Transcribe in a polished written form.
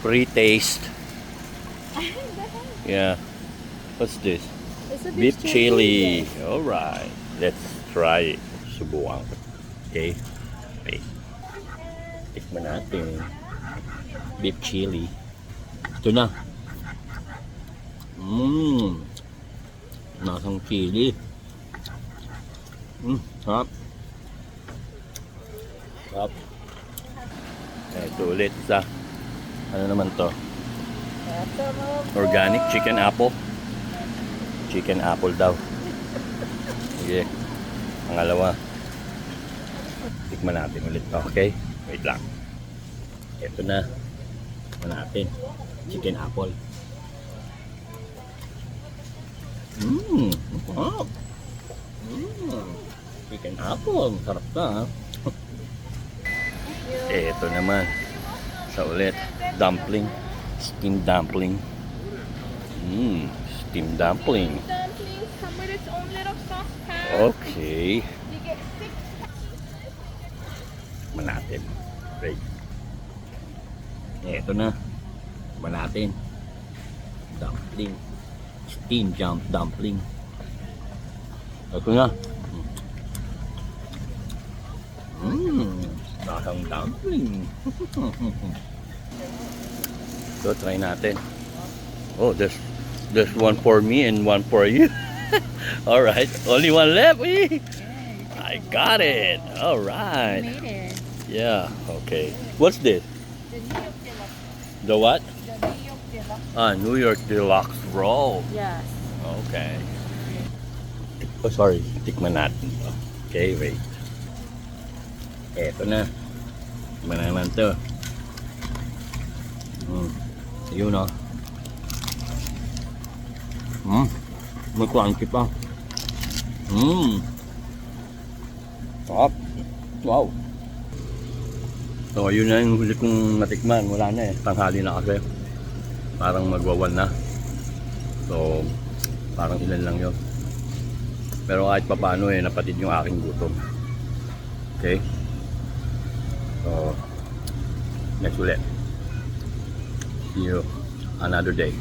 Pre-taste. Yeah. What's this? It's a Beef chili. Yes. Alright. Let's try it. Subukan ko. Okay. Wait. Tikman natin. Beef chili. Ito na. Nasang chili. Sarap. Sarap. Ito ulit sa ano naman to? Organic chicken apple. Chicken apple daw. Sige. Pangalawa. Tikman natin ulit. Okay? Wait lang. Ito na. Tikman natin. Chicken apple. Sarap. Chicken apple. Sarap na. Ito naman. Sa ulit. Dumpling. Steamed dumpling. Steamed dumpling. Dumplings come with its own little saucepan. Okay. You get 6. Tikman natin. Great. Ito na. Tikman natin. Dumpling. Steamed dumpling. Ito na. Nasang dumpling. So, try natin. Oh, there's one for me and one for you. All right, only one left. I got it. All right. Made it. Yeah. Okay. What's this? The New York Deluxe. The what? The New York Deluxe. New York Deluxe roll. Yes. Okay. Oh, sorry. Tikman natin to. Okay, wait. Eto na. Tikman naman to. Yun o. May crunchy pa. Sarap. Wow. So, yun na yung huli kong natikman. Wala na eh. Tanghali na kasi. Parang magwawan na. So, parang ilan lang yun. Pero kahit pa paano eh, napatid yung aking gutom. Okay? So, next ulit. See you another day.